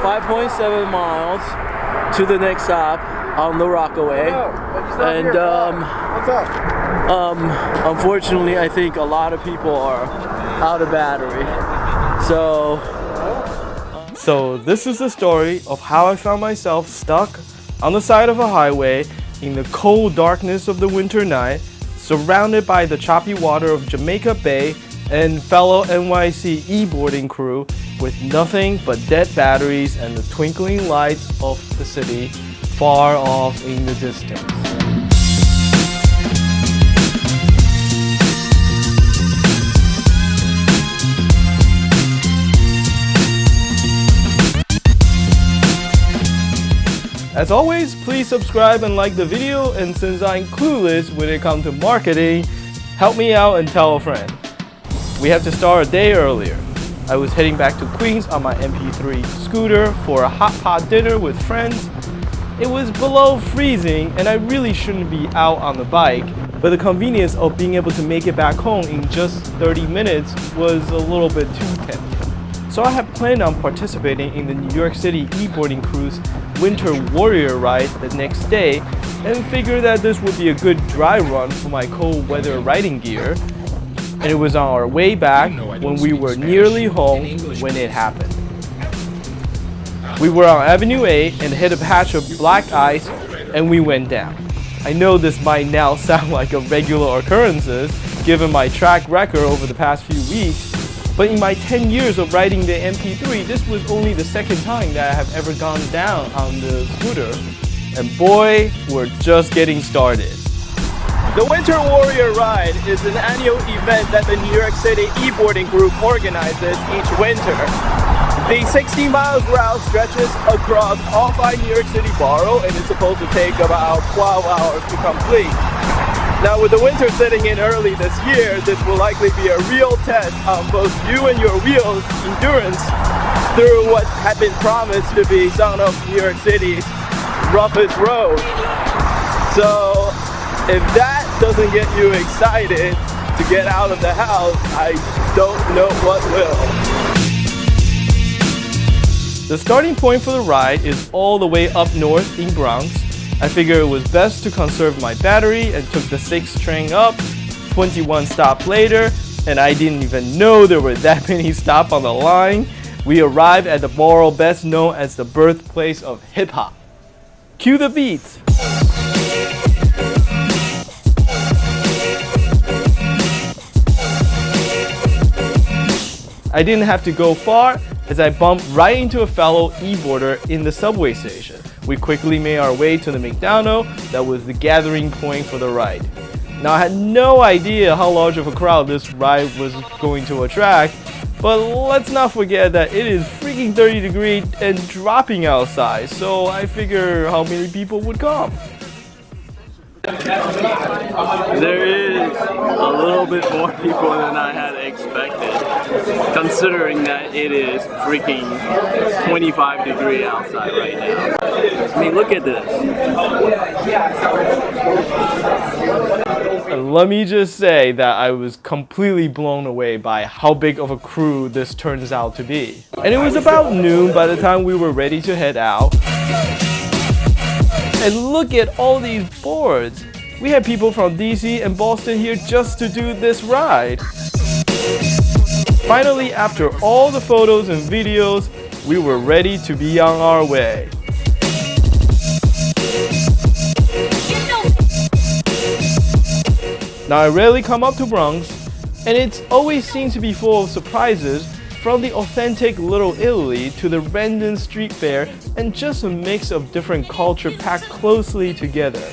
5.7 miles to the next stop on the Rockaway. And what's up? Unfortunately, I think a lot of people are out of battery. So this is the story of how I found myself stuck on the side of a highway in the cold darkness of the winter night, surrounded by the choppy water of Jamaica Bay and fellow NYC Eboarding crew with nothing but dead batteries and the twinkling lights of the city far off in the distance. As always, please subscribe and like the video, and since I'm clueless when it comes to marketing, help me out and tell a friend. We have to start a day earlier. I was heading back to Queens on my MP3 scooter for a hot pot dinner with friends. It was below freezing and I really shouldn't be out on the bike, but the convenience of being able to make it back home in just 30 minutes was a little bit too tempting. So I had planned on participating in the New York City Eboarding crew's Winter Warrior ride the next day and figured that this would be a good dry run for my cold weather riding gear. And it was on our way back when we were nearly home when it happened. We were on Avenue A and hit a patch of black ice and we went down. I know this might now sound like a regular occurrence given my track record over the past few weeks, but in my 10 years of riding the MP3, this was only the second time that I have ever gone down on the scooter. And boy, we're just getting started. The Winter Warrior Ride is an annual event that the New York City Eboarding Group organizes each winter. The 60 miles route stretches across all 5 New York City boroughs and is supposed to take about 12 hours to complete. Now with the winter setting in early this year, this will likely be a real test on both you and your wheels' endurance through what had been promised to be some of New York City's roughest road. So if that doesn't get you excited to get out of the house, I don't know what will. The starting point for the ride is all the way up north in Bronx. I figured it was best to conserve my battery and took the 6th train up. 21 stops later, and I didn't even know there were that many stops on the line. We arrived at the borough best known as the birthplace of hip-hop. Cue the beats. I didn't have to go far as I bumped right into a fellow e-boarder in the subway station. We quickly made our way to the McDonald's that was the gathering point for the ride. Now I had no idea how large of a crowd this ride was going to attract, but let's not forget that it is freaking 30 degrees and dropping outside, so I figure how many people would come. There is a little bit more people than I had expected, considering that it is freaking 25 degrees outside right now. I mean, look at this. And let me just say that I was completely blown away by how big of a crew this turns out to be. And it was about noon by the time we were ready to head out. And look at all these boards. We had people from DC and Boston here just to do this ride. Finally, after all the photos and videos, we were ready to be on our way. Now I rarely come up to Bronx, and it always seems to be full of surprises, from the authentic Little Italy to the random street fair, and just a mix of different culture packed closely together.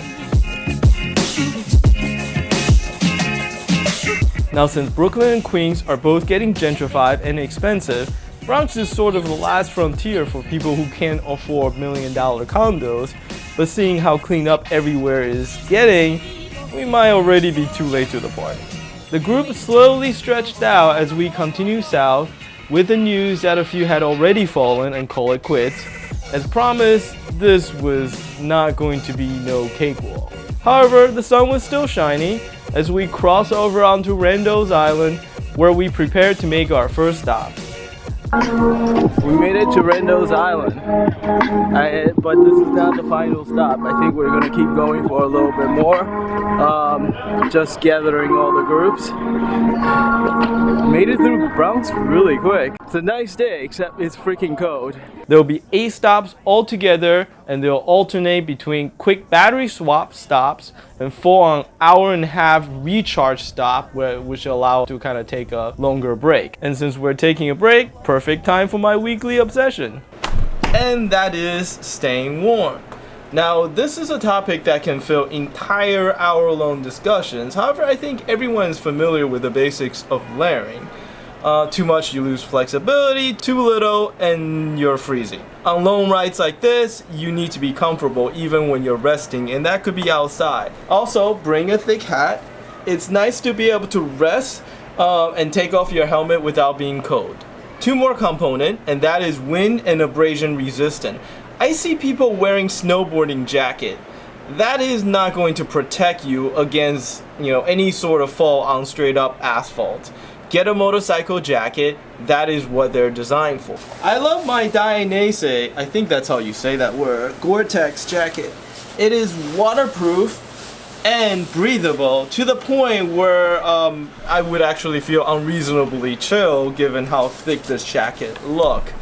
Now since Brooklyn and Queens are both getting gentrified and expensive, Bronx is sort of the last frontier for people who can't afford $1-million condos, but seeing how cleaned up everywhere is getting, we might already be too late to the party. The group slowly stretched out as we continue south, with the news that a few had already fallen and called it quits. As promised, this was not going to be no cakewalk. However, the sun was still shining as we crossed over onto Randall's Island, where we prepared to make our first stop. We made it to Rendo's Island, but this is not the final stop. I think we're gonna keep going for a little bit more, just gathering all the groups. Made it through Bronx really quick. It's a nice day, except it's freaking cold. There will be 8 stops altogether, and they'll alternate between quick battery swap stops and 4 hour-and-a-half recharge stop, which allow to kind of take a longer break. And since we're taking a break, perfect time for my weekly obsession. And that is staying warm. Now, this is a topic that can fill entire hour-long discussions. However, I think everyone is familiar with the basics of layering. Too much, you lose flexibility. Too little, and you're freezing. On long rides like this, you need to be comfortable even when you're resting, and that could be outside. Also, bring a thick hat. It's nice to be able to rest and take off your helmet without being cold. 2 more components, and that is wind and abrasion resistant. I see people wearing snowboarding jacket. That is not going to protect you against, any sort of fall on straight up asphalt. Get a motorcycle jacket. That is what they're designed for. I love my Dainese, I think that's how you say that word, Gore-Tex jacket. It is waterproof and breathable to the point where I would actually feel unreasonably chill given how thick this jacket look.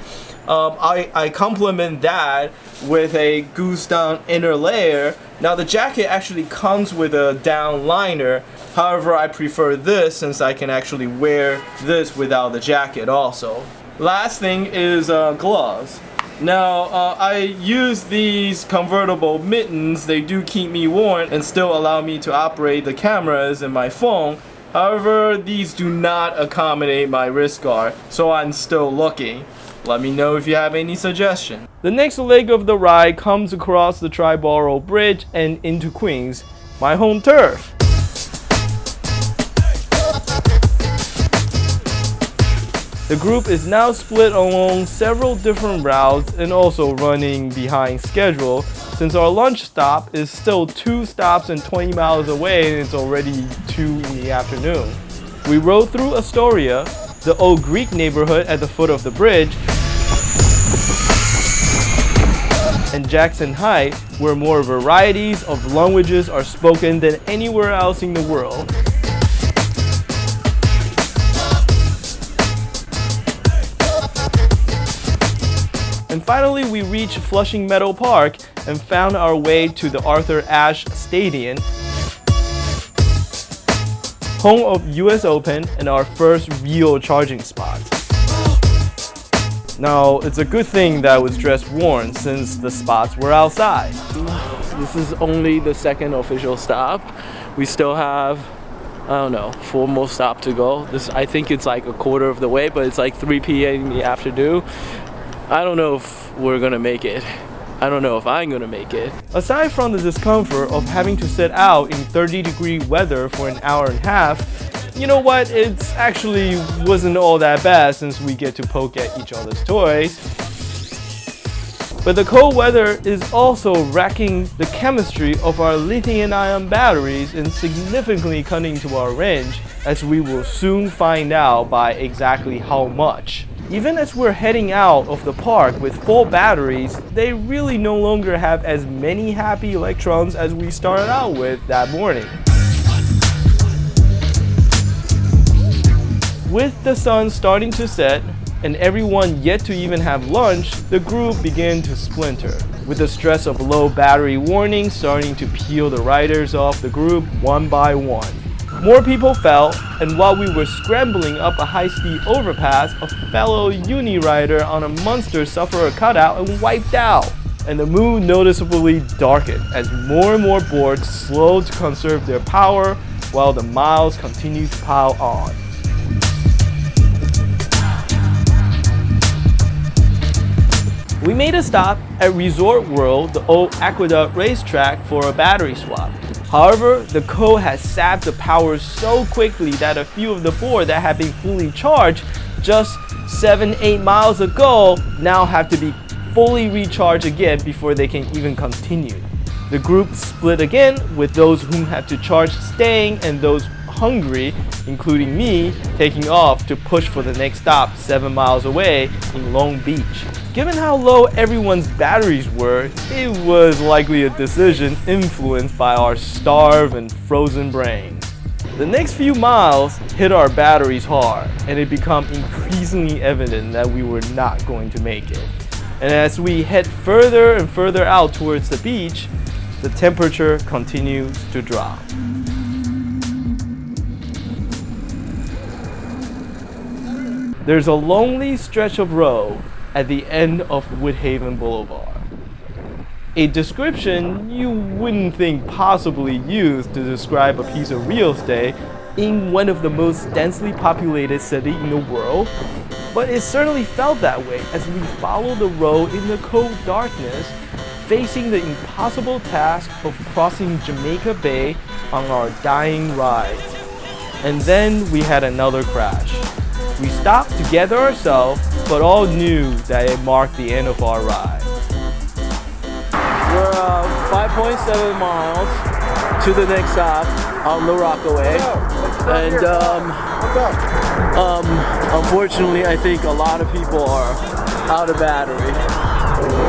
I complement that with a goose down inner layer. Now the jacket actually comes with a down liner. However, I prefer this since I can actually wear this without the jacket also. Last thing is gloves. Now, I use these convertible mittens. They do keep me warm and still allow me to operate the cameras and my phone. However, these do not accommodate my wrist guard, so I'm still looking. Let me know if you have any suggestion. The next leg of the ride comes across the Triborough Bridge and into Queens, my home turf. The group is now split along several different routes and also running behind schedule since our lunch stop is still 2 stops and 20 miles away and it's already 2 in the afternoon. We rode through Astoria, the old Greek neighborhood at the foot of the bridge, and Jackson Heights, where more varieties of languages are spoken than anywhere else in the world. And finally, we reached Flushing Meadow Park and found our way to the Arthur Ashe Stadium, home of US Open and our first real charging spot. Now, it's a good thing that I was dressed warm since the spots were outside. This is only the second official stop. We still have, 4 more stops to go. I think it's like a quarter of the way, but it's like 3 p.m. in the afternoon. I don't know if we're gonna make it. I don't know if I'm gonna make it. Aside from the discomfort of having to sit out in 30-degree weather for an hour and a half, you know what? It's actually wasn't all that bad since we get to poke at each other's toys. But the cold weather is also wrecking the chemistry of our lithium-ion batteries and significantly cutting into our range, as we will soon find out by exactly how much. Even as we're heading out of the park with full batteries, they really no longer have as many happy electrons as we started out with that morning. With the sun starting to set and everyone yet to even have lunch, the group began to splinter, with the stress of low battery warning starting to peel the riders off the group one by one. More people fell, and while we were scrambling up a high-speed overpass, a fellow uni rider on a Monster suffered a cutout and wiped out. And the mood noticeably darkened as more and more boards slowed to conserve their power while the miles continued to pile on. We made a stop at Resort World, the old Aqueduct racetrack, for a battery swap. However, the cold has sapped the power so quickly that a few of the boards that had been fully charged just 7-8 miles ago now have to be fully recharged again before they can even continue. The group split again, with those whom had to charge staying and those hungry, including me taking off to push for the next stop 7 miles away in Long Beach. Given how low everyone's batteries were, it was likely a decision influenced by our starved and frozen brains. The next few miles hit our batteries hard, and it became increasingly evident that we were not going to make it. And as we head further and further out towards the beach, the temperature continues to drop. There's a lonely stretch of road at the end of Woodhaven Boulevard. A description you wouldn't think possibly used to describe a piece of real estate in one of the most densely populated cities in the world, but it certainly felt that way as we followed the road in the cold darkness, facing the impossible task of crossing Jamaica Bay on our dying rides. And then we had another crash. We stopped to gather ourselves, but all knew that it marked the end of our ride. We're 5.7 miles to the next stop on the Rockaway, and unfortunately, I think a lot of people are out of battery.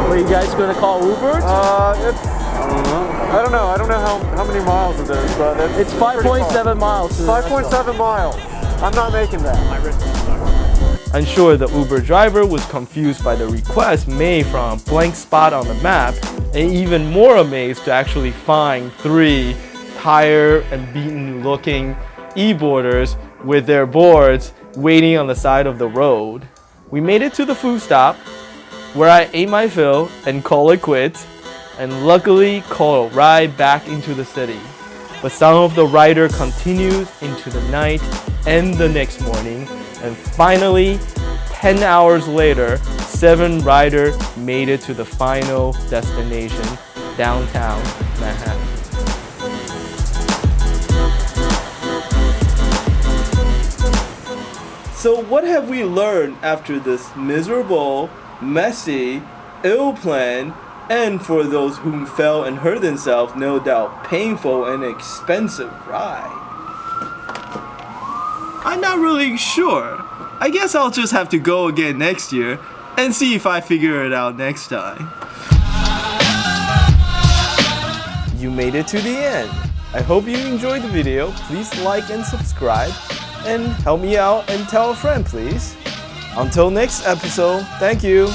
Are you guys gonna call Uber? I don't know. I don't know how many miles it is, but it's 5.7 miles. 5.7 miles. I'm not making that. I'm sure the Uber driver was confused by the request made from a blank spot on the map, and even more amazed to actually find 3 tired and beaten looking e-boarders with their boards waiting on the side of the road. We made it to the food stop, where I ate my fill and called it quits, and luckily called a ride back into the city. But some of the rider continues into the night and the next morning, and finally, 10 hours later, 7 riders made it to the final destination, downtown Manhattan. So what have we learned after this miserable, messy, ill-planned, and for those who fell and hurt themselves, no doubt painful and expensive ride? I'm not really sure. I guess I'll just have to go again next year and see if I figure it out next time. You made it to the end. I hope you enjoyed the video. Please like and subscribe, and help me out and tell a friend, please. Until next episode, thank you.